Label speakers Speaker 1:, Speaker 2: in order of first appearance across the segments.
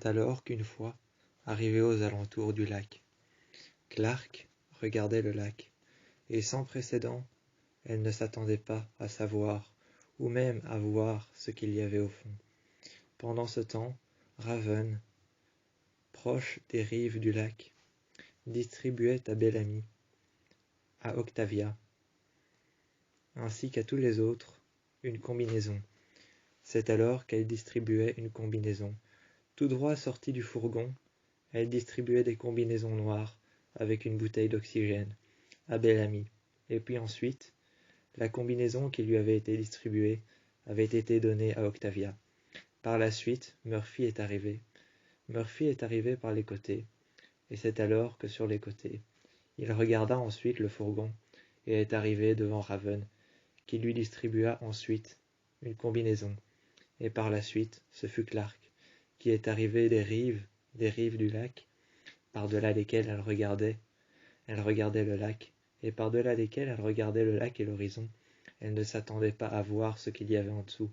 Speaker 1: alors qu'une fois, arrivés aux alentours du lac, Clark regardait le lac, et sans précédent, elle ne s'attendait pas à savoir, ou même à voir ce qu'il y avait au fond. Pendant ce temps, Raven, proche des rives du lac, distribuait à Bellamy, à Octavia, ainsi qu'à tous les autres, une combinaison. C'est alors qu'elle distribuait une combinaison. Tout droit sortie du fourgon, elle distribuait des combinaisons noires avec une bouteille d'oxygène à Bellamy. Et puis ensuite, la combinaison qui lui avait été distribuée avait été donnée à Octavia. Par la suite, Murphy est arrivé. Murphy est arrivé par les côtés, et c'est alors que sur les côtés, il regarda ensuite le fourgon et est arrivé devant Raven, qui lui distribua ensuite une combinaison. Et par la suite, ce fut Clark, qui est arrivé des rives du lac, par-delà lesquelles elle regardait le lac, et par-delà lesquelles elle regardait le lac et l'horizon. Elle ne s'attendait pas à voir ce qu'il y avait en dessous.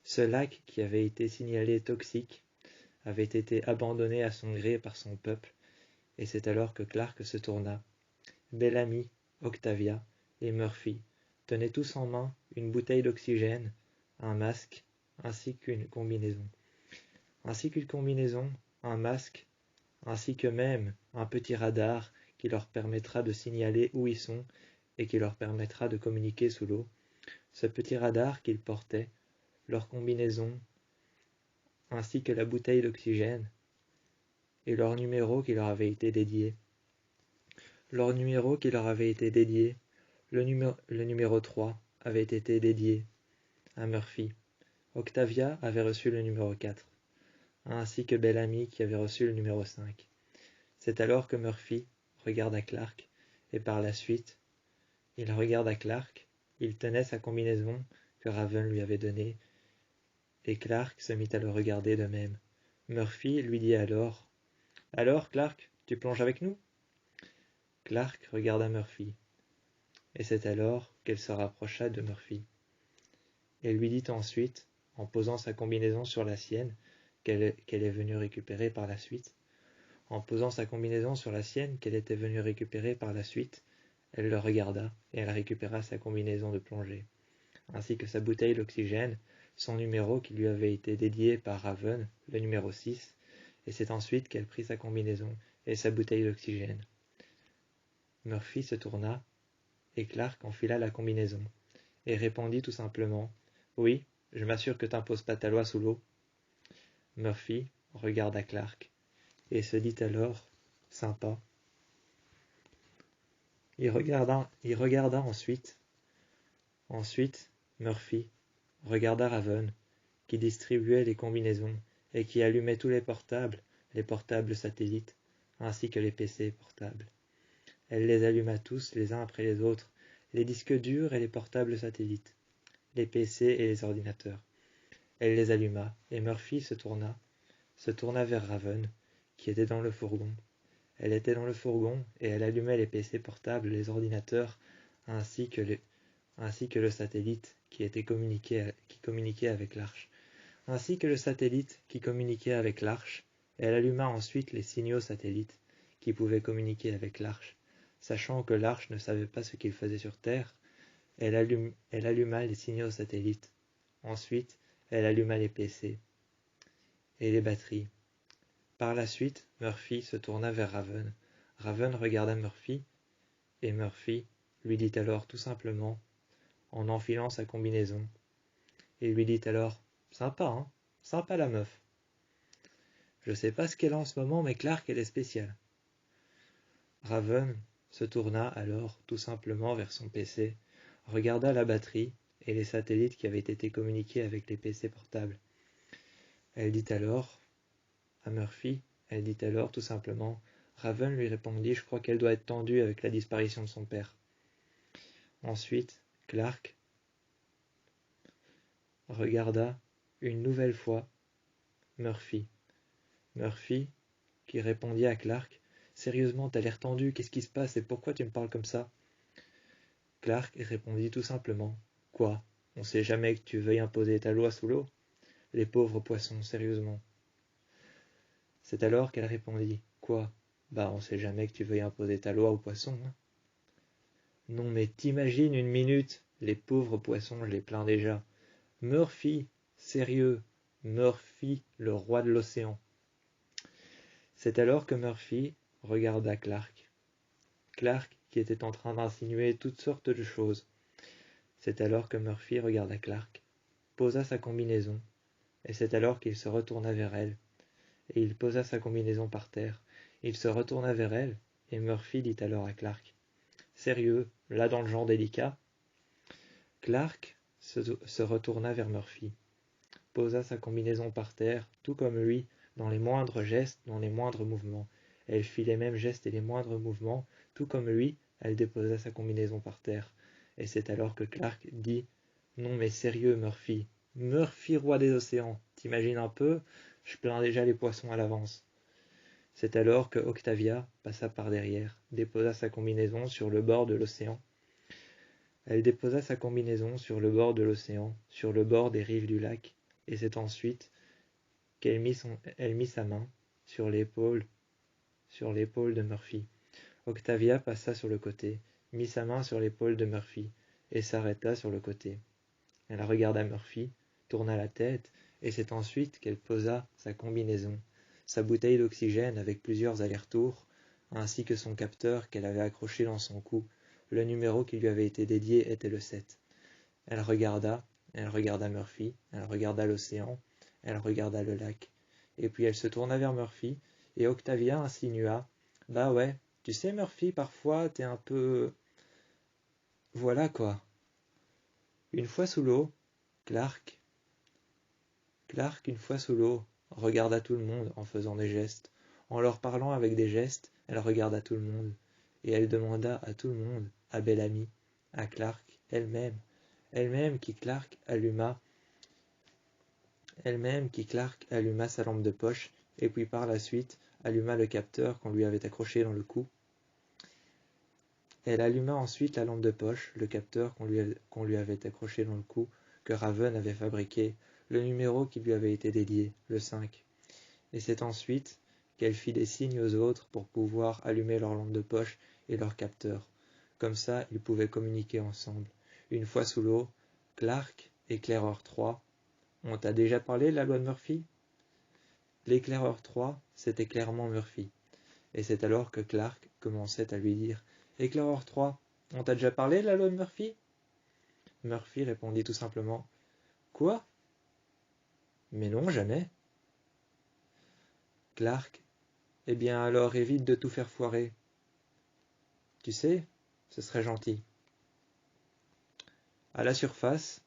Speaker 1: Ce lac qui avait été signalé toxique avait été abandonné à son gré par son peuple, et c'est alors que Clark se tourna. Bellamy, Octavia et Murphy tenaient tous en main une bouteille d'oxygène, un masque, ainsi qu'une combinaison. Un masque, ainsi que même un petit radar qui leur permettra de signaler où ils sont et qui leur permettra de communiquer sous l'eau. Ce petit radar qu'ils portaient, leur combinaison, ainsi que la bouteille d'oxygène, et leur numéro qui leur avait été dédié. Leur numéro qui leur avait été dédié, le numéro 3, avait été dédié à Murphy. Octavia avait reçu le numéro 4, ainsi que Bellamy qui avait reçu le numéro 5. C'est alors que Murphy regarda Clark, et par la suite, il regarda Clark, il tenait sa combinaison que Raven lui avait donnée, et Clark se mit à le regarder de même. Murphy lui dit alors « Alors, Clark, tu plonges avec nous ?» Clark regarda Murphy, et c'est alors qu'elle se rapprocha de Murphy. Elle lui dit ensuite, en posant sa combinaison sur la sienne, qu'elle est venue récupérer par la suite, elle le regarda et elle récupéra sa combinaison de plongée, ainsi que sa bouteille d'oxygène, son numéro qui lui avait été dédié par Raven, le numéro 6, et c'est ensuite qu'elle prit sa combinaison et sa bouteille d'oxygène. Murphy se tourna, et Clark enfila la combinaison, et répondit tout simplement « Oui, je m'assure que t'imposes pas ta loi sous l'eau. » Murphy regarda Clark, et se dit alors « Sympa. » Il regarda ensuite, Murphy regarda Raven, qui distribuait les combinaisons et qui allumait tous les portables satellites, ainsi que les PC portables. Elle les alluma tous les uns après les autres, les disques durs et les portables satellites, les PC et les ordinateurs. Elle les alluma, et Murphy se tourna vers Raven, qui était dans le fourgon. Elle était dans le fourgon, et elle allumait les PC portables, les ordinateurs, ainsi que le satellite qui communiquait avec l'arche. Elle alluma ensuite les signaux satellites qui pouvaient communiquer avec l'arche. Sachant que l'arche ne savait pas ce qu'il faisait sur Terre, elle alluma les signaux satellites. Ensuite, elle alluma les PC et les batteries. Par la suite, Murphy se tourna vers Raven. Raven regarda Murphy, et Murphy lui dit alors tout simplement, en enfilant sa combinaison, et lui dit alors « Sympa, hein? Sympa la meuf. Je sais pas ce qu'elle a en ce moment, mais Clark, elle est spéciale. » Raven se tourna alors tout simplement vers son PC, regarda la batterie et les satellites qui avaient été communiqués avec les PC portables. Elle dit alors à Murphy, tout simplement, Raven lui répondit « Je crois qu'elle doit être tendue avec la disparition de son père. » Ensuite, Clark regarda une nouvelle fois Murphy. Murphy qui répondit à Clark « Sérieusement, t'as l'air tendu, qu'est-ce qui se passe et pourquoi tu me parles comme ça ?» Clark répondit tout simplement « Quoi? On sait jamais que tu veuilles imposer ta loi sous l'eau? Les pauvres poissons, sérieusement. » C'est alors qu'elle répondit: « Quoi? Bah, on sait jamais que tu veuilles imposer ta loi aux poissons, hein. » Non mais t'imagines une minute, les pauvres poissons, je les plains déjà. Murphy, sérieux, Murphy, le roi de l'océan. C'est alors que Murphy regarda Clark. Clark qui était en train d'insinuer toutes sortes de choses. C'est alors que Murphy regarda Clark, posa sa combinaison, et c'est alors qu'il se retourna vers elle, et il posa sa combinaison par terre. Il se retourna vers elle, et Murphy dit alors à Clark: « Sérieux, là dans le genre délicat ?» Clark se retourna vers Murphy, posa sa combinaison par terre, tout comme lui, dans les moindres gestes, dans les moindres mouvements. Elle fit les mêmes gestes et les moindres mouvements, tout comme lui, elle déposa sa combinaison par terre. Et c'est alors que Clark dit: « Non mais sérieux, Murphy, Murphy, roi des océans, t'imagines un peu, je plains déjà les poissons à l'avance. » C'est alors que Octavia passa par derrière, déposa sa combinaison sur le bord de l'océan. Elle déposa sa combinaison sur le bord de l'océan, sur le bord des rives du lac, et c'est ensuite qu'elle mit sa main sur l'épaule de Murphy. Octavia passa sur le côté, mit sa main sur l'épaule de Murphy, et s'arrêta sur le côté. Elle regarda Murphy, tourna la tête, et c'est ensuite qu'elle posa sa combinaison, sa bouteille d'oxygène avec plusieurs allers-retours, ainsi que son capteur qu'elle avait accroché dans son cou. Le numéro qui lui avait été dédié était le 7. Elle regarda Murphy, elle regarda l'océan, elle regarda le lac, et puis elle se tourna vers Murphy, et Octavia insinua: « Bah ouais, tu sais Murphy, parfois t'es un peu... voilà quoi. » Une fois sous l'eau, Clark, une fois sous l'eau, regarda tout le monde en faisant des gestes. En leur parlant avec des gestes, elle regarda tout le monde, et elle demanda à tout le monde, à Bellamy, à Clark, elle-même qui Clark alluma sa lampe de poche, et puis par la suite alluma le capteur qu'on lui avait accroché dans le cou. Elle alluma ensuite la lampe de poche, le capteur qu'on lui avait accroché dans le cou, que Raven avait fabriqué, le numéro qui lui avait été dédié, le 5. Et c'est ensuite qu'elle fit des signes aux autres pour pouvoir allumer leur lampe de poche et leur capteur. Comme ça, ils pouvaient communiquer ensemble. Une fois sous l'eau, Clark, éclaireur 3, on t'a déjà parlé de la loi de Murphy? L'éclaireur 3, c'était clairement Murphy. Et c'est alors que Clark commençait à lui dire: « Éclaireur 3, on t'a déjà parlé de la loi de Murphy ?» Murphy répondit tout simplement: « Quoi? Mais non, jamais. » Clark: « Eh bien alors évite de tout faire foirer. Tu sais, ce serait gentil. » À la surface,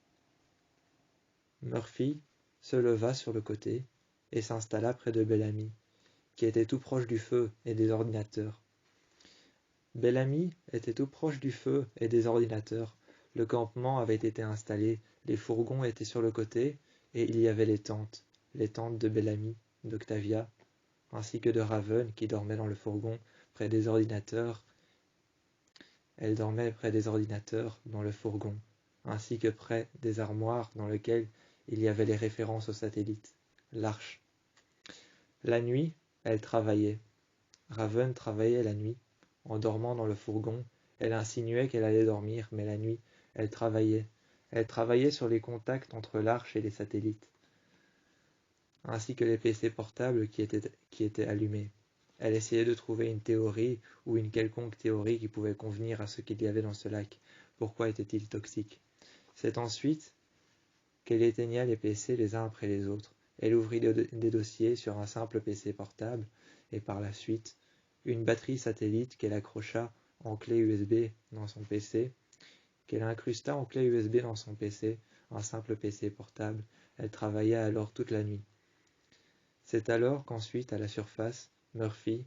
Speaker 1: Murphy se leva sur le côté et s'installa près de Bellamy, qui était tout proche du feu et des ordinateurs. Bellamy était tout proche du feu et des ordinateurs. Le campement avait été installé, les fourgons étaient sur le côté, et il y avait les tentes de Bellamy, d'Octavia, ainsi que de Raven qui dormait dans le fourgon près des ordinateurs. Elle dormait près des ordinateurs dans le fourgon, ainsi que près des armoires dans lesquelles il y avait les références aux satellites, l'arche. La nuit, elle travaillait. Raven travaillait la nuit. En dormant dans le fourgon, elle insinuait qu'elle allait dormir, mais la nuit, elle travaillait. Elle travaillait sur les contacts entre l'arche et les satellites, ainsi que les PC portables qui étaient allumés. Elle essayait de trouver une théorie ou une quelconque théorie qui pouvait convenir à ce qu'il y avait dans ce lac. Pourquoi était-il toxique? C'est ensuite qu'elle éteigna les PC les uns après les autres. Elle ouvrit des dossiers sur un simple PC portable, et par la suite, une batterie satellite qu'elle accrocha en clé USB dans son PC, qu'elle incrusta en clé USB dans son PC, un simple PC portable. Elle travailla alors toute la nuit. C'est alors qu'ensuite, à la surface, Murphy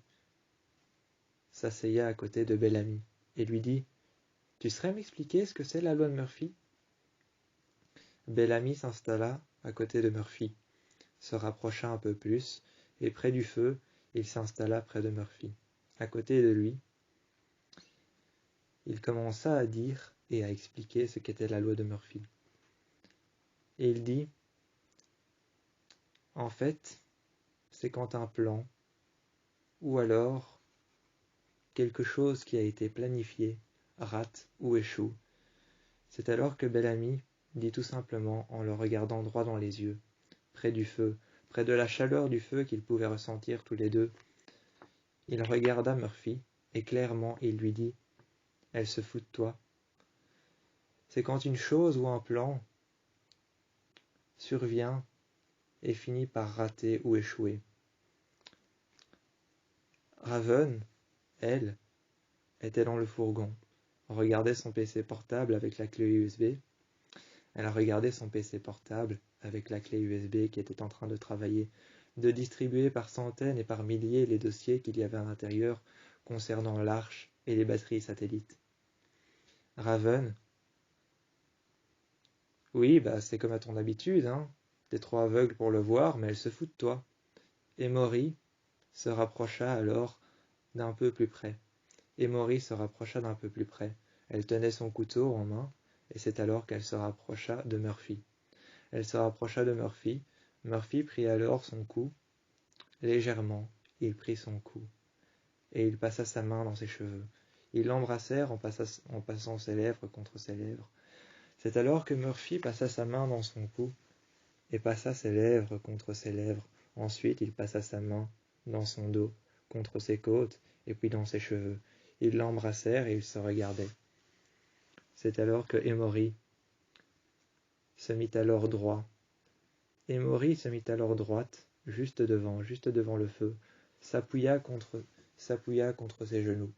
Speaker 1: s'asseya à côté de Bellamy et lui dit: « Tu saurais m'expliquer ce que c'est la loi de Murphy ?» Bellamy s'installa à côté de Murphy, se rapprocha un peu plus, et près du feu, il s'installa près de Murphy. À côté de lui, il commença à dire et à expliquer ce qu'était la loi de Murphy. Et il dit: « En fait, c'est quand un plan ou alors quelque chose qui a été planifié rate ou échoue. C'est alors que Bel-Ami dit tout simplement en le regardant droit dans les yeux, près du feu, près de la chaleur du feu qu'ils pouvaient ressentir tous les deux. Il regarda Murphy et clairement il lui dit « Elle se fout de toi ». C'est quand une chose ou un plan survient et finit par rater ou échouer. Raven, elle, était dans le fourgon, regardait son PC portable avec la clé USB. Elle regardait son PC portable avec la clé USB qui était en train de travailler, de distribuer par centaines et par milliers les dossiers qu'il y avait à l'intérieur concernant l'arche et les batteries satellites. Raven, oui, bah c'est comme à ton habitude, hein. T'es trop aveugle pour le voir, mais elle se fout de toi. Emory se rapprocha alors d'un peu plus près. Emory se rapprocha d'un peu plus près. Elle tenait son couteau en main, et c'est alors qu'elle se rapprocha de Murphy. Elle se rapprocha de Murphy. Murphy prit alors son cou. Légèrement, il prit son cou, et il passa sa main dans ses cheveux. Ils l'embrassèrent en passant ses lèvres contre ses lèvres. C'est alors que Murphy passa sa main dans son cou, et passa ses lèvres contre ses lèvres. Ensuite, il passa sa main dans son dos, contre ses côtes, et puis dans ses cheveux. Ils l'embrassèrent et ils se regardaient. C'est alors que Emory se mit alors droit. Emory se mit alors droite, juste devant le feu, s'appuya contre ses genoux,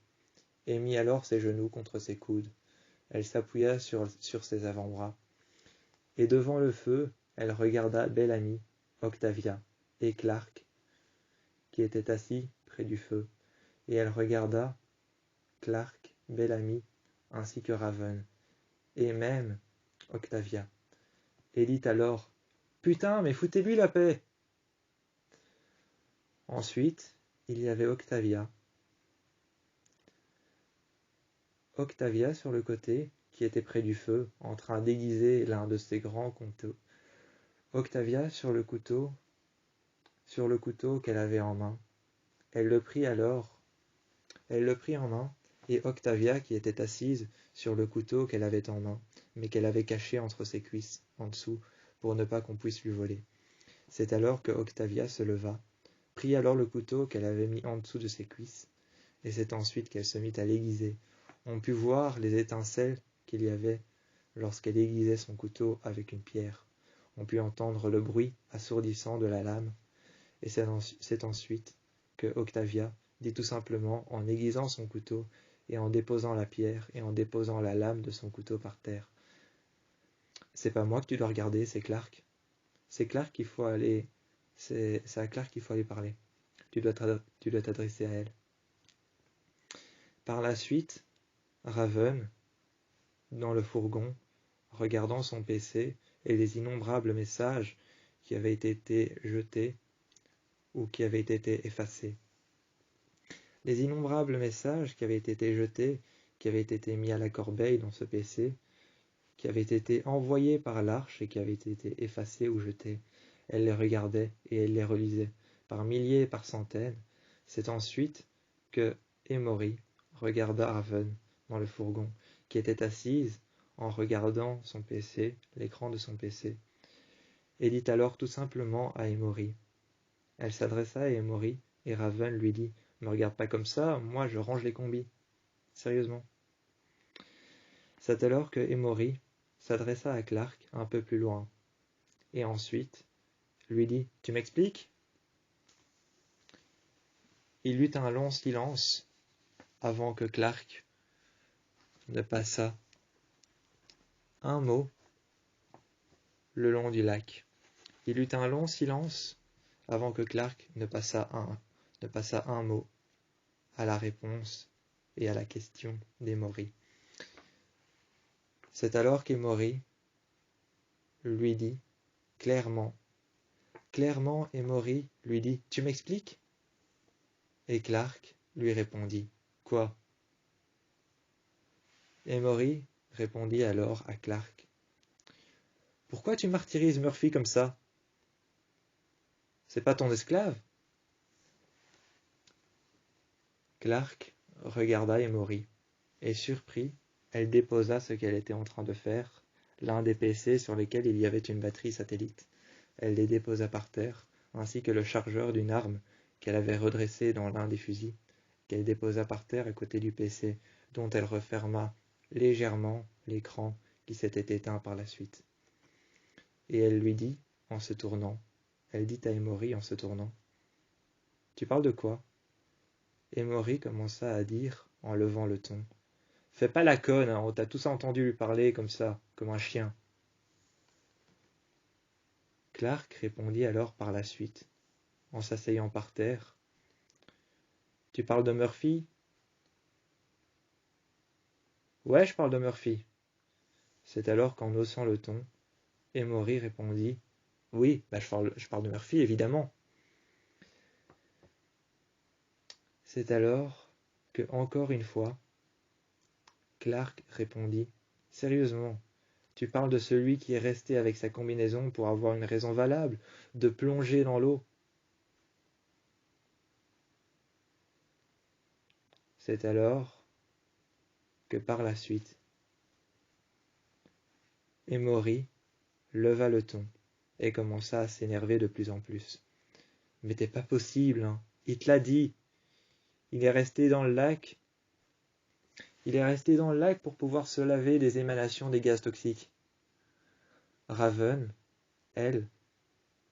Speaker 1: et mit alors ses genoux contre ses coudes. Elle s'appuya sur ses avant-bras. Et devant le feu, elle regarda Bel-Ami, Octavia et Clark, qui étaient assis près du feu. Et elle regarda Clark, Bel-Ami, ainsi que Raven, et même Octavia. Et dit alors « Putain, mais foutez-lui la paix !» Ensuite, il y avait Octavia. Octavia sur le côté, qui était près du feu, en train d'aiguiser l'un de ses grands couteaux. Octavia sur le couteau qu'elle avait en main. Elle le prit en main, et Octavia, qui était assise sur le couteau qu'elle avait en main, mais qu'elle avait caché entre ses cuisses, en dessous, pour ne pas qu'on puisse lui voler. C'est alors que Octavia se leva, prit alors le couteau qu'elle avait mis en dessous de ses cuisses, et c'est ensuite qu'elle se mit à l'aiguiser. On put voir les étincelles qu'il y avait lorsqu'elle aiguisait son couteau avec une pierre. On put entendre le bruit assourdissant de la lame, et c'est ensuite que Octavia dit tout simplement en aiguisant son couteau et en déposant la pierre et en déposant la lame de son couteau par terre. C'est pas moi que tu dois regarder, c'est Clark. C'est Clark qu'il faut aller. C'est à Clark qu'il faut aller parler. Tu dois t'adresser à elle. Par la suite, Raven, dans le fourgon, regardant son PC et les innombrables messages qui avaient été jetés ou qui avaient été effacés. Les innombrables messages qui avaient été jetés, qui avaient été mis à la corbeille dans ce PC, qui avaient été envoyés par l'arche et qui avaient été effacés ou jetés. Elle les regardait et elle les relisait, par milliers et par centaines. C'est ensuite que Emory regarda Raven dans le fourgon, qui était assise en regardant son PC, l'écran de son PC, et dit alors tout simplement à Emory. Elle s'adressa à Emory et Raven lui dit « Me regarde pas comme ça, moi je range les combis. Sérieusement. » C'est alors que Emory s'adressa à Clark un peu plus loin, et ensuite lui dit « Tu m'expliques ?» Il eut un long silence avant que Clark ne passât un mot le long du lac. Il eut un long silence avant que Clark ne passât un mot à la réponse et à la question d'Emory. C'est alors qu'Emory lui dit clairement Emory lui dit « Tu m'expliques ?» Et Clark lui répondit « Quoi ?» Emory répondit alors à Clark « Pourquoi tu martyrises Murphy comme ça? C'est pas ton esclave ?» Clark regarda Emory, et surpris, elle déposa ce qu'elle était en train de faire, l'un des PC sur lesquels il y avait une batterie satellite. Elle les déposa par terre, ainsi que le chargeur d'une arme qu'elle avait redressé dans l'un des fusils, qu'elle déposa par terre à côté du PC, dont elle referma légèrement l'écran qui s'était éteint par la suite. Et elle lui dit, en se tournant, elle dit à Emory en se tournant, « Tu parles de quoi ?» Emory commença à dire, en levant le ton, « Fais pas la conne, hein, on t'a tous entendu lui parler comme ça, comme un chien. » Clark répondit alors par la suite, en s'asseyant par terre, « Tu parles de Murphy ?»« Ouais, je parle de Murphy. » C'est alors qu'en haussant le ton, Emory répondit, « Oui, bah je parle de Murphy, évidemment. » C'est alors que, encore une fois, Clark répondit, « Sérieusement, tu parles de celui qui est resté avec sa combinaison pour avoir une raison valable de plonger dans l'eau. » C'est alors que par la suite, Emory leva le ton et commença à s'énerver de plus en plus. « Mais t'es pas possible, hein. Il te l'a dit. Il est resté dans le lac. Il est resté dans le lac pour pouvoir se laver des émanations des gaz toxiques. » Raven, elle,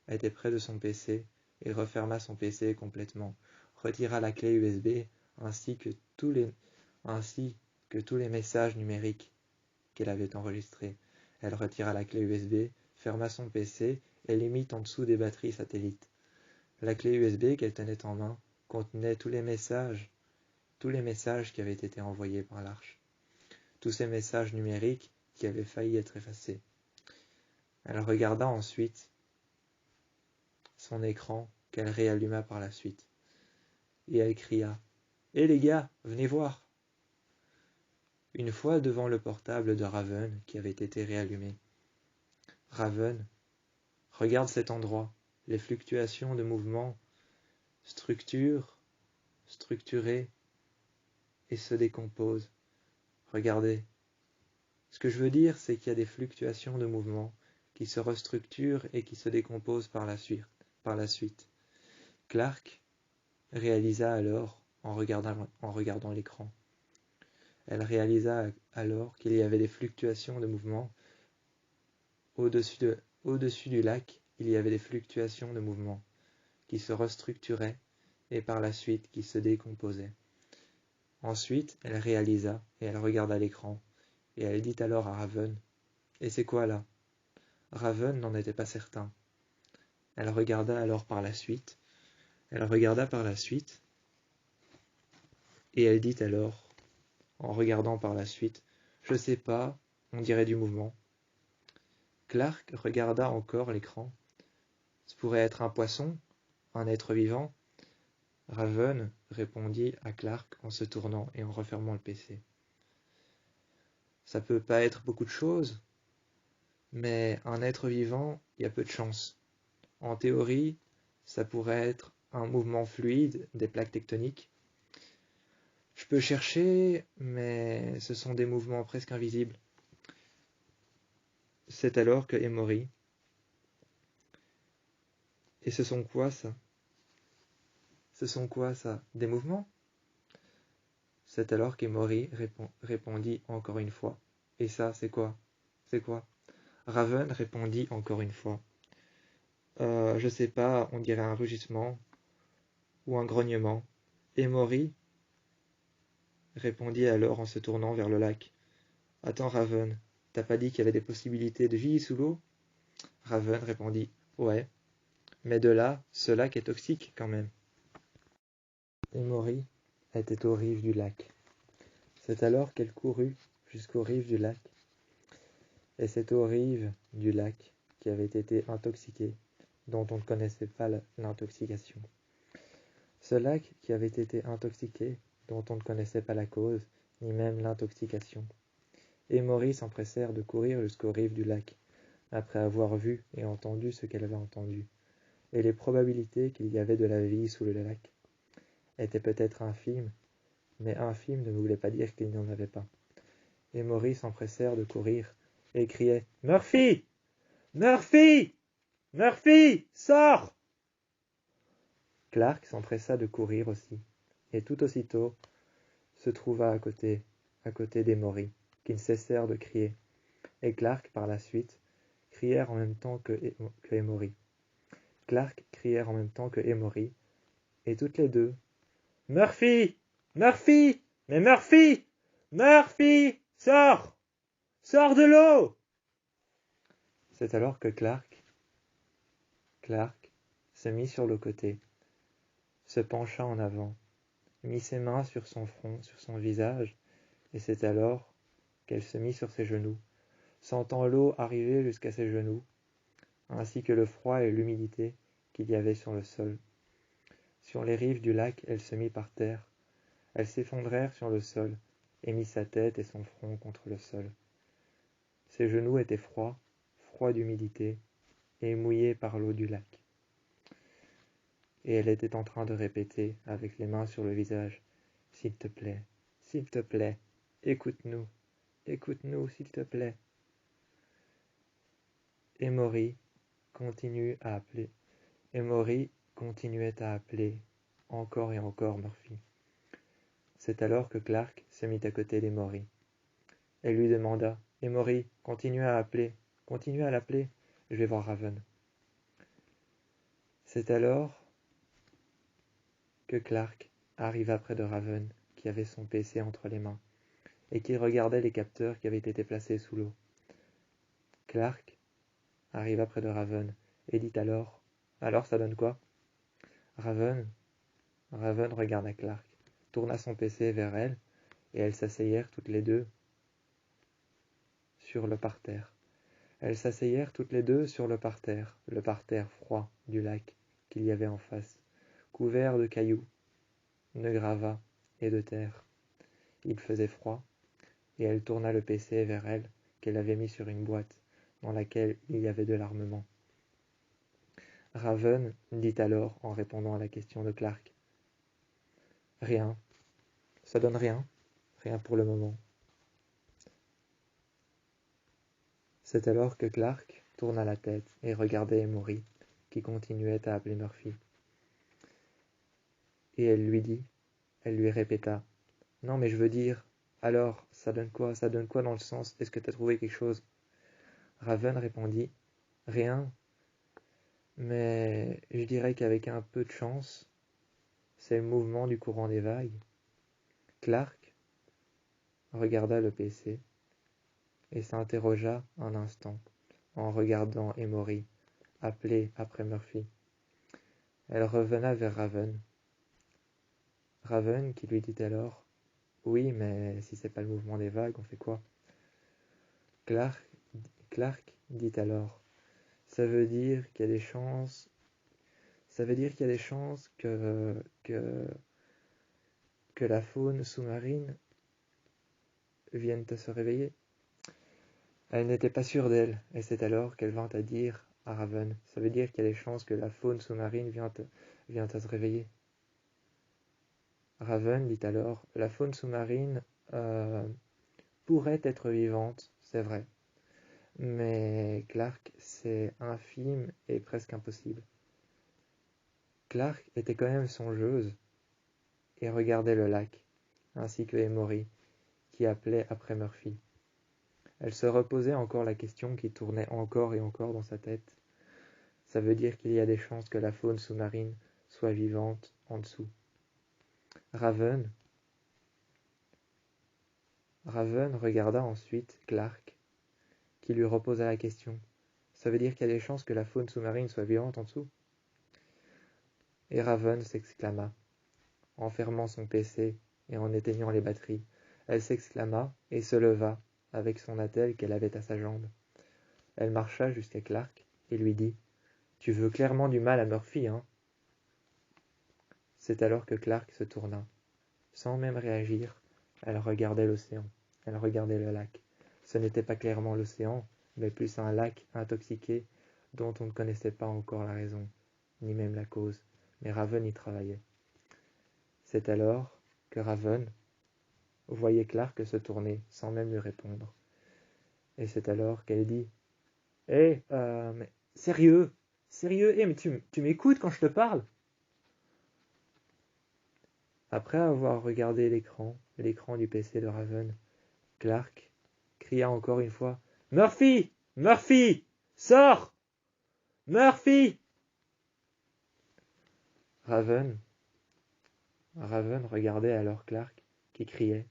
Speaker 1: était près de son PC et referma son PC complètement, retira la clé USB ainsi que tous les messages numériques qu'elle avait enregistrés. Elle retira la clé USB, ferma son PC et les mit en dessous des batteries satellites. La clé USB qu'elle tenait en main contenait tous les messages qui avaient été envoyés par l'arche, tous ces messages numériques qui avaient failli être effacés. Elle regarda ensuite son écran qu'elle réalluma par la suite, et elle cria « Hé les gars, venez voir !» Une fois devant le portable de Raven qui avait été réallumé. « Raven, regarde cet endroit, les fluctuations de mouvement structurées et se décomposent. Regardez. Ce que je veux dire, c'est qu'il y a des fluctuations de mouvement qui se restructurent et qui se décomposent par la suite. Clark réalisa alors, en regardant l'écran, elle réalisa alors qu'il y avait des fluctuations de mouvement au-dessus du lac, il y avait des fluctuations de mouvement qui se restructuraient et par la suite qui se décomposaient. Ensuite, elle réalisa et elle regarda l'écran et elle dit alors à Raven, « Et c'est quoi là ?» Raven n'en était pas certain. Elle regarda par la suite et elle dit alors, en regardant par la suite, « Je sais pas, on dirait du mouvement. » Clark regarda encore l'écran. « Ce pourrait être un poisson, un être vivant ?» Raven répondit à Clark en se tournant et en refermant le PC. « Ça peut pas être beaucoup de choses, mais un être vivant, il y a peu de chance. En théorie, ça pourrait être un mouvement fluide des plaques tectoniques. Je peux chercher, mais ce sont des mouvements presque invisibles. » C'est alors que Emory. « Et ce sont quoi ça ? Ce sont quoi ça ? Des mouvements ?» C'est alors qu'Emory répondit encore une fois. « Et ça, c'est quoi ? C'est quoi ?» Raven répondit encore une fois. Je sais pas, on dirait un rugissement ou un grognement. » Emory répondit alors en se tournant vers le lac. « Attends, Raven, t'as pas dit qu'il y avait des possibilités de vie sous l'eau ?» Raven répondit. « Ouais, mais de là, ce lac est toxique quand même. » Emory était aux rives du lac. C'est alors qu'elle courut jusqu'aux rives du lac. Et c'est aux rives du lac qui avait été intoxiqué, dont on ne connaissait pas l'intoxication. Ce lac qui avait été intoxiqué, dont on ne connaissait pas la cause, ni même l'intoxication. Emory s'empressèrent de courir jusqu'aux rives du lac, après avoir vu et entendu ce qu'elle avait entendu, et les probabilités qu'il y avait de la vie sous le lac étaient peut-être infimes, mais infime ne voulait pas dire qu'il n'y en avait pas. Emory s'empressèrent de courir et criaient « Murphy! Murphy! Murphy! Sors !» Clark s'empressa de courir aussi, et tout aussitôt se trouva à côté d'Emory, qui ne cessèrent de crier, et Clark, par la suite, crièrent en même temps que Emory. Clark crièrent en même temps que Emory, et toutes les deux « Murphy! Murphy! Mais Murphy! Murphy! Sors! Sors de l'eau !» C'est alors que Clark se mit sur le côté, se pencha en avant, mit ses mains sur son front, sur son visage, et c'est alors qu'elle se mit sur ses genoux, sentant l'eau arriver jusqu'à ses genoux, ainsi que le froid et l'humidité qu'il y avait sur le sol. Sur les rives du lac, elle se mit par terre. Elles s'effondrèrent sur le sol, et mit sa tête et son front contre le sol. Ses genoux étaient froids d'humidité, et mouillés par l'eau du lac. Et elle était en train de répéter, avec les mains sur le visage, « S'il te plaît, écoute-nous, s'il te plaît. » Emory continuait à appeler encore et encore Murphy. C'est alors que Clark se mit à côté d'Emory. Elle lui demanda « Emory, continue à l'appeler, je vais voir Raven. » C'est alors que Clark arriva près de Raven, qui avait son PC entre les mains, et qui regardait les capteurs qui avaient été placés sous l'eau. Clark arriva près de Raven, et dit alors « Alors, ça donne quoi ?» Raven regarda Clark, tourna son PC vers elle, et elles s'asseyèrent toutes les deux sur le parterre. Le parterre froid du lac qu'il y avait en face, couvert de cailloux, de gravats et de terre. Il faisait froid, et elle tourna le PC vers elle, qu'elle avait mis sur une boîte, dans laquelle il y avait de l'armement. Raven dit alors, en répondant à la question de Clark, « Rien, ça donne rien pour le moment. » C'est alors que Clark tourna la tête et regardait Emory, qui continuait à appeler Murphy. Et elle lui répéta, « Non, mais je veux dire, alors, ça donne quoi dans le sens, est-ce que t'as trouvé quelque chose ?» Raven répondit, « Rien, mais je dirais qu'avec un peu de chance, c'est le mouvement du courant des vagues. » Clark regarda le PC et s'interrogea un instant en regardant Emory appeler après Murphy. Elle revena vers Raven. Raven qui lui dit alors « Oui, mais si c'est pas le mouvement des vagues, on fait quoi ?» Clark dit alors « Ça veut dire qu'il y a des chances que la faune sous-marine vienne à se réveiller. » Elle n'était pas sûre d'elle, et c'est alors qu'elle vint à dire à Raven, « Ça veut dire qu'il y a des chances que la faune sous-marine vienne à se réveiller. » Raven dit alors, « La faune sous-marine pourrait être vivante, c'est vrai. Mais Clark, c'est infime et presque impossible. » Clark était quand même songeuse et regardait le lac, ainsi que Emory, qui appelait après Murphy. Elle se reposait encore la question qui tournait encore et encore dans sa tête. Ça veut dire qu'il y a des chances que la faune sous-marine soit vivante en dessous. Raven regarda ensuite Clark, qui lui reposa la question. Ça veut dire qu'il y a des chances que la faune sous-marine soit vivante en dessous? Et Raven s'exclama, en fermant son PC et en éteignant les batteries. Elle s'exclama et se leva avec son attelle qu'elle avait à sa jambe. Elle marcha jusqu'à Clark et lui dit « Tu veux clairement du mal à Murphy, hein ?» C'est alors que Clark se tourna. Sans même réagir, elle regardait l'océan. Elle regardait le lac. Ce n'était pas clairement l'océan, mais plus un lac intoxiqué dont on ne connaissait pas encore la raison, ni même la cause, mais Raven y travaillait. C'est alors que Raven voyait Clark se tourner sans même lui répondre. Et c'est alors qu'elle dit « Hé, mais sérieux, mais tu m'écoutes quand je te parle ?» Après avoir regardé l'écran du PC de Raven, Clark cria encore une fois « Murphy! Murphy! Sors! Murphy !» Raven regardait alors Clark qui criait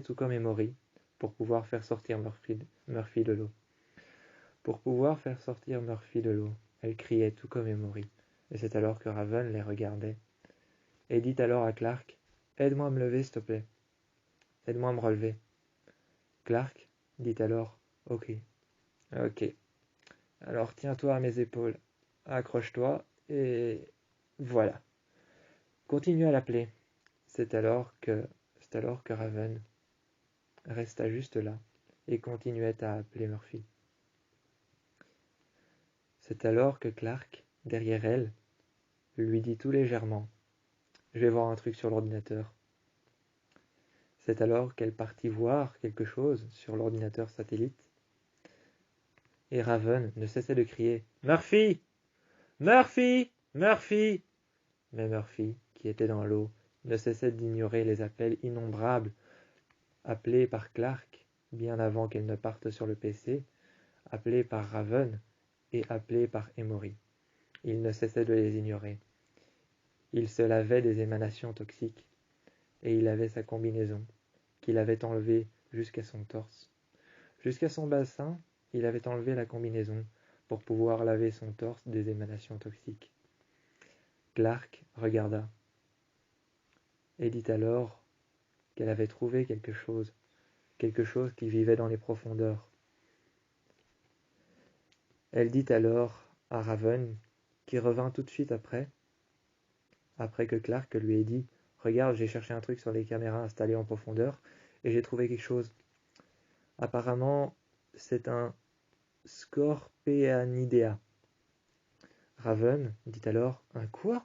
Speaker 1: tout comme Emory pour pouvoir faire sortir Murphy de l'eau. Pour pouvoir faire sortir Murphy de l'eau, elle criait tout comme Emory. Et c'est alors que Raven les regardait et dit alors à Clark « Aide-moi à me lever, s'il te plaît. Aide-moi à me relever. » Clark dit alors « Ok, ok. Alors tiens-toi à mes épaules, accroche-toi et voilà. » Continue à l'appeler. C'est alors que Raven resta juste là et continuait à appeler Murphy. C'est alors que Clark, derrière elle, lui dit tout légèrement « Je vais voir un truc sur l'ordinateur. » C'est alors qu'elle partit voir quelque chose sur l'ordinateur satellite. Et Raven ne cessait de crier « Murphy! Murphy! Murphy !» Mais Murphy, qui était dans l'eau, ne cessait d'ignorer les appels innombrables appelés par Clark bien avant qu'elle ne parte sur le PC, appelés par Raven et appelés par Emory. Il ne cessait de les ignorer. Il se lavait des émanations toxiques, et il avait sa combinaison, qu'il avait enlevée jusqu'à son torse. Jusqu'à son bassin, il avait enlevé la combinaison pour pouvoir laver son torse des émanations toxiques. Clark regarda et dit alors qu'elle avait trouvé quelque chose qui vivait dans les profondeurs. Elle dit alors à Raven, qui revint tout de suite après que Clark lui ait dit « Regarde, j'ai cherché un truc sur les caméras installées en profondeur et j'ai trouvé quelque chose. Apparemment, c'est un Scorpianidea. » Raven dit alors « Un quoi ?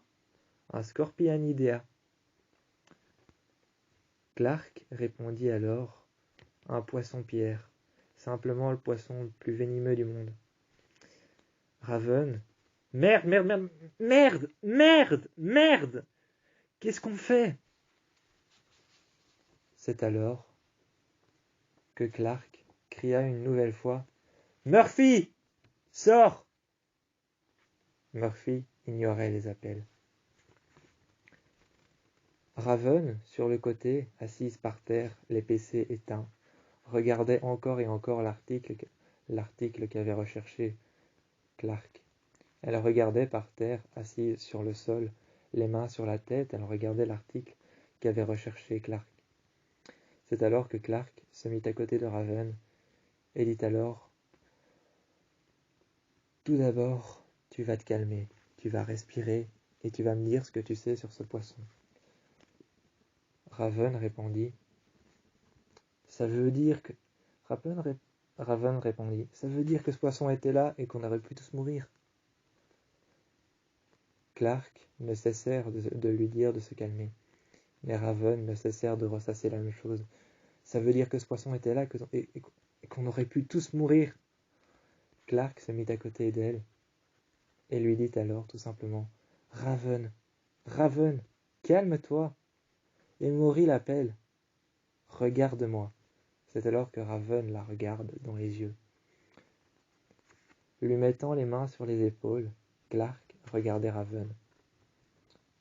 Speaker 1: Un Scorpianidea. » Clark répondit alors « Un poisson-pierre, simplement le poisson le plus venimeux du monde. » Raven « Merde! Qu'est-ce qu'on fait ?» C'est alors que Clark cria une nouvelle fois « Murphy! Sors !» Murphy ignorait les appels. Raven, sur le côté, assise par terre, les PC éteints, regardait encore et encore l'article qu'avait recherché Clark. Elle regardait par terre, assise sur le sol, les mains sur la tête, elle regardait l'article qu'avait recherché Clark. C'est alors que Clark se mit à côté de Raven et dit alors « Tout d'abord, tu vas te calmer, tu vas respirer et tu vas me dire ce que tu sais sur ce poisson. » Raven répondit « Ça veut dire que... » Raven répondit « Ça veut dire que ce poisson était là et qu'on aurait pu tous mourir. » Clark ne cessèrent de lui dire de se calmer, mais Raven ne cessèrent de ressasser la même chose. Ça veut dire que ce poisson était là et qu'on aurait pu tous mourir. Clark se mit à côté d'elle et lui dit alors tout simplement « Raven, calme-toi. Emory l'appelle. Regarde-moi. » C'est alors que Raven la regarde dans les yeux. Lui mettant les mains sur les épaules, Clark regardait Raven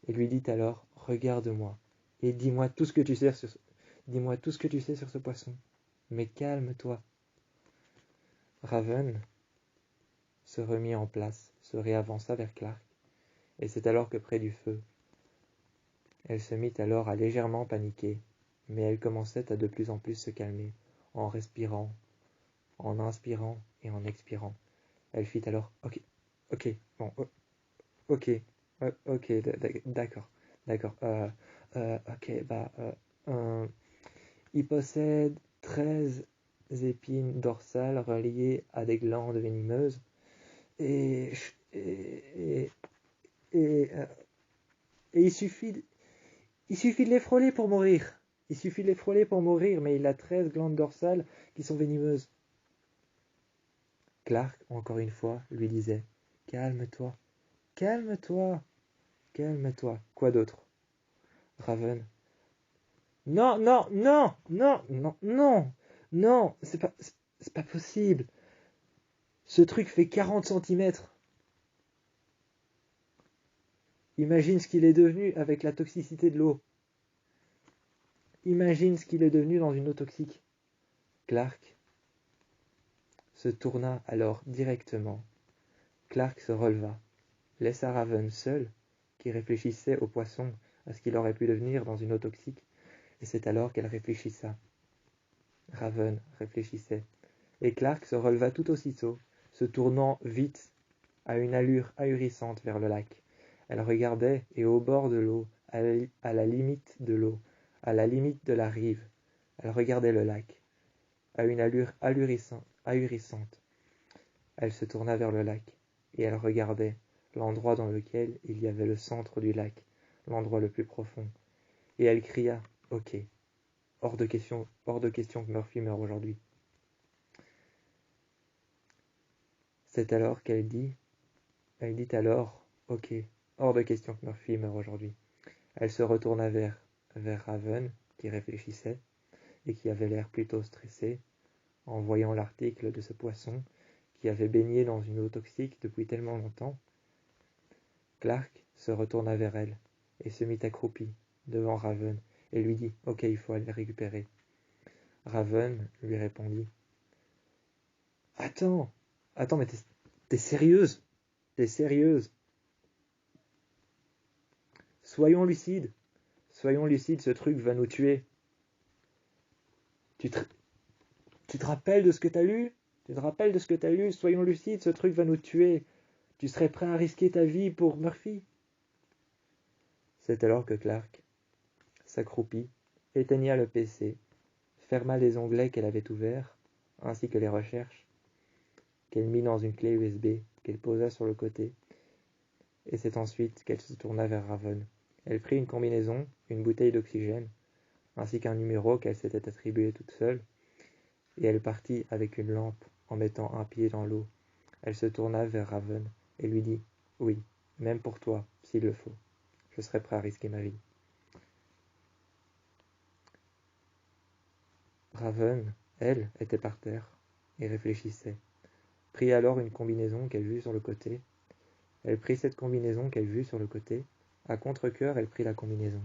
Speaker 1: et lui dit alors « Regarde-moi et dis-moi tout ce que tu sais sur ce poisson. Mais calme-toi. » Raven se remit en place, se réavança vers Clark, et c'est alors que près du feu, elle se mit alors à légèrement paniquer, mais elle commençait à de plus en plus se calmer, en respirant, en inspirant et en expirant. Elle fit alors « Ok, bon, ok, ok, d'accord, ok, il possède 13 épines dorsales reliées à des glandes venimeuses et il suffit de les frôler pour mourir. Il suffit de les frôler pour mourir, mais il a 13 glandes dorsales qui sont venimeuses. Clark, encore une fois, lui disait « Calme-toi, calme-toi, calme-toi. » Quoi d'autre? Raven. « Non, non, non, non, non, non, non, c'est pas possible. Ce truc fait 40 centimètres. Imagine ce qu'il est devenu avec la toxicité de l'eau. Imagine ce qu'il est devenu dans une eau toxique. » Clark se tourna alors directement. Clark se releva, laissa Raven seul, qui réfléchissait au poisson, à ce qu'il aurait pu devenir dans une eau toxique, et c'est alors qu'elle réfléchissa. Raven réfléchissait, et Clark se releva tout aussitôt, se tournant vite, à une allure ahurissante vers le lac. Elle regardait, et au bord de l'eau, à la limite de l'eau, à la limite de la rive, elle regardait le lac, à une allure ahurissante. Elle se tourna vers le lac, et elle regardait l'endroit dans lequel il y avait le centre du lac, l'endroit le plus profond. Et elle cria « Ok, hors de question que Murphy meure aujourd'hui. » C'est alors qu'elle dit alors « Ok, hors de question que Murphy meure aujourd'hui. » Elle se retourna vers Raven, qui réfléchissait, et qui avait l'air plutôt stressé, en voyant l'article de ce poisson qui avait baigné dans une eau toxique depuis tellement longtemps. Clark se retourna vers elle, et se mit accroupi, devant Raven, et lui dit « Ok, il faut aller le récupérer. » Raven lui répondit « Attends, mais t'es sérieuse? T'es sérieuse? Soyons lucides, ce truc va nous tuer. Tu te rappelles de ce que t'as lu? Soyons lucides, ce truc va nous tuer. Tu serais prêt à risquer ta vie pour Murphy? » C'est alors que Clark s'accroupit, éteigna le PC, ferma les onglets qu'elle avait ouverts, ainsi que les recherches, qu'elle mit dans une clé USB qu'elle posa sur le côté, et c'est ensuite qu'elle se tourna vers Raven. Elle prit une combinaison, une bouteille d'oxygène, ainsi qu'un numéro qu'elle s'était attribué toute seule, et elle partit avec une lampe en mettant un pied dans l'eau. Elle se tourna vers Raven et lui dit « Oui, même pour toi, s'il le faut. Je serai prêt à risquer ma vie. » Raven, elle, était par terre et réfléchissait. Prit alors une combinaison qu'elle vit sur le côté. Elle prit cette combinaison qu'elle vit sur le côté. À contre-cœur, elle prit la combinaison.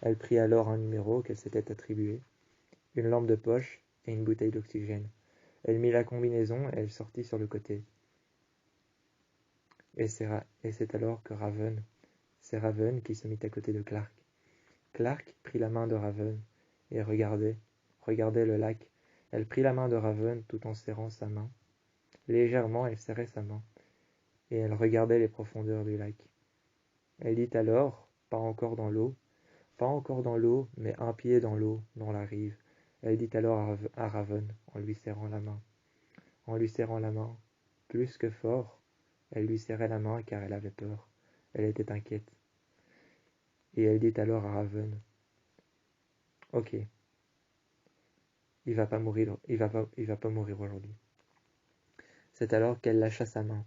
Speaker 1: Elle prit alors un numéro qu'elle s'était attribué, une lampe de poche et une bouteille d'oxygène. Elle mit la combinaison et elle sortit sur le côté. Et c'est alors que c'est Raven qui se mit à côté de Clark. Clark prit la main de Raven et regardait le lac. Elle prit la main de Raven tout en serrant sa main. Légèrement, elle serrait sa main, et elle regardait les profondeurs du lac. Elle dit alors, pas encore dans l'eau, mais un pied dans l'eau, dans la rive. Elle dit alors à Raven, en lui serrant la main, plus que fort. Elle lui serrait la main car elle avait peur. Elle était inquiète. Et elle dit alors à Raven, « Ok, il va pas mourir aujourd'hui. » C'est alors qu'elle lâcha sa main.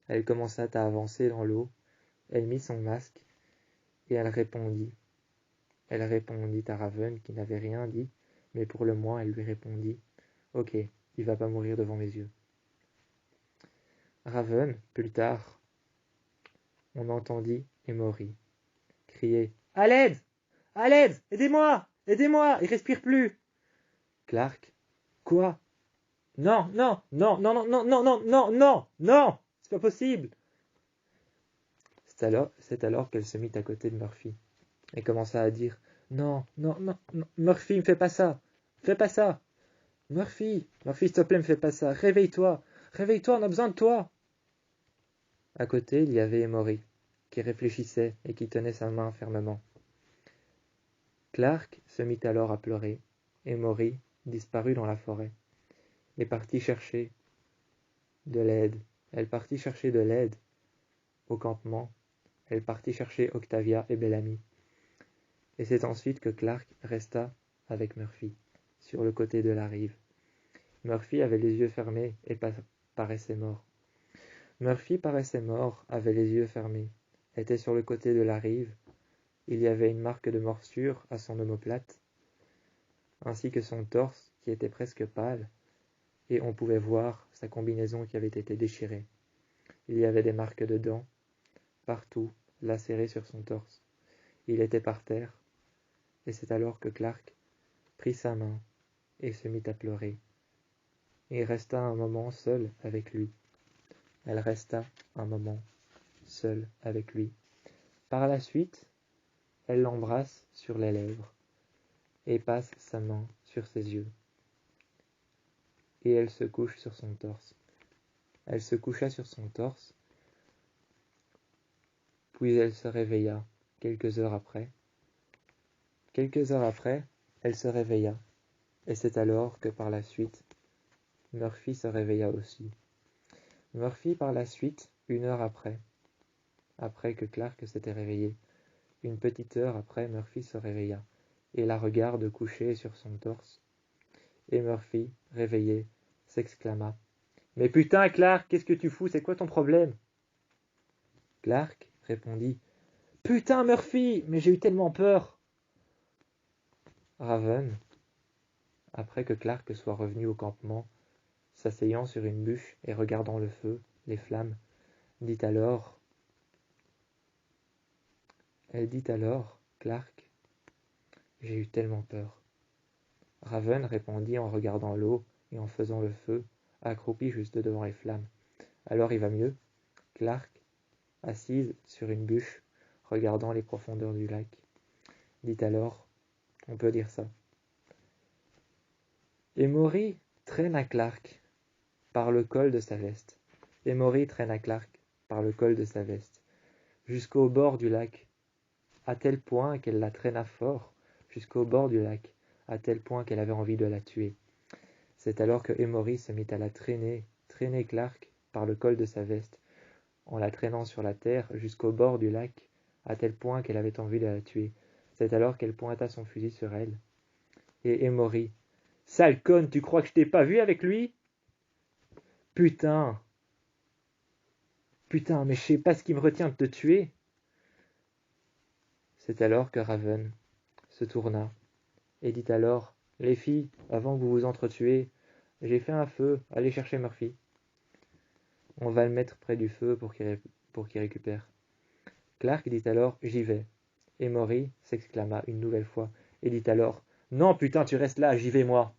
Speaker 1: Elle commença à avancer dans l'eau. Elle mit son masque et elle répondit. Elle répondit à Raven qui n'avait rien dit, mais pour le moins elle lui répondit « Ok, il va pas mourir devant mes yeux. » Raven, plus tard, on entendit Emory crier « À l'aide! À l'aide! Aidez-moi! Aidez-moi! Il respire plus! » Clark. Quoi? Non, non, non, non, non, non, non, non, non, non, non, c'est pas possible. C'est alors qu'elle se mit à côté de Murphy et commença à dire non, non, non, non, Murphy, me fais pas ça, fais pas ça. Murphy, s'il te plaît, me fais pas ça. Réveille-toi, réveille-toi, on a besoin de toi. À côté, il y avait Emory qui réfléchissait et qui tenait sa main fermement. Clark se mit alors à pleurer. Emory disparut dans la forêt et partit chercher de l'aide. Elle partit chercher de l'aide au campement. Elle partit chercher Octavia et Bellamy. Et c'est ensuite que Clark resta avec Murphy, sur le côté de la rive. Murphy avait les yeux fermés et paraissait mort. Murphy paraissait mort, avait les yeux fermés, était sur le côté de la rive. Il y avait une marque de morsure à son omoplate, ainsi que son torse qui était presque pâle, et on pouvait voir sa combinaison qui avait été déchirée. Il y avait des marques de dents, partout, lacérées sur son torse. Il était par terre, et c'est alors que Clark prit sa main et se mit à pleurer. Il resta un moment seul avec lui. Elle resta un moment seule avec lui. Par la suite, elle l'embrasse sur les lèvres et passe sa main sur ses yeux. Et elle se couche sur son torse. Elle se coucha sur son torse, puis elle se réveilla quelques heures après. Quelques heures après, elle se réveilla, et c'est alors que par la suite, Murphy se réveilla aussi. Murphy par la suite, 1 heure après que Clark s'était réveillé, une petite heure après, Murphy se réveilla, et la regarde couchée sur son torse. Et Murphy, réveillé, s'exclama: « Mais putain, Clark, qu'est-ce que tu fous? C'est quoi ton problème? » Clark répondit: « Putain, Murphy, mais j'ai eu tellement peur. » Raven, après que Clark soit revenu au campement, s'asseyant sur une bûche et regardant le feu, les flammes, elle dit alors, Clark, j'ai eu tellement peur. Raven répondit en regardant l'eau et en faisant le feu, accroupi juste devant les flammes. Alors il va mieux? Clark, assise sur une bûche, regardant les profondeurs du lac, dit alors, on peut dire ça. Emory traîne à Clark par le col de sa veste. Emory traîne à Clark par le col de sa veste, jusqu'au bord du lac, à tel point qu'elle la traîna fort, jusqu'au bord du lac, à tel point qu'elle avait envie de la tuer. C'est alors que Emory se mit à la traîner Clark par le col de sa veste, en la traînant sur la terre jusqu'au bord du lac, à tel point qu'elle avait envie de la tuer. C'est alors qu'elle pointa son fusil sur elle. Et Emory: « Sale conne, tu crois que je t'ai pas vu avec lui? Putain, mais je sais pas ce qui me retient de te tuer. » C'est alors que Raven se tourna et dit alors: « Les filles, avant que vous vous entretuiez, j'ai fait un feu, allez chercher Murphy. On va le mettre près du feu pour qu'il récupère. » Clark dit alors: « J'y vais. » Emory s'exclama une nouvelle fois et dit alors: « Non, putain, tu restes là, j'y vais moi. »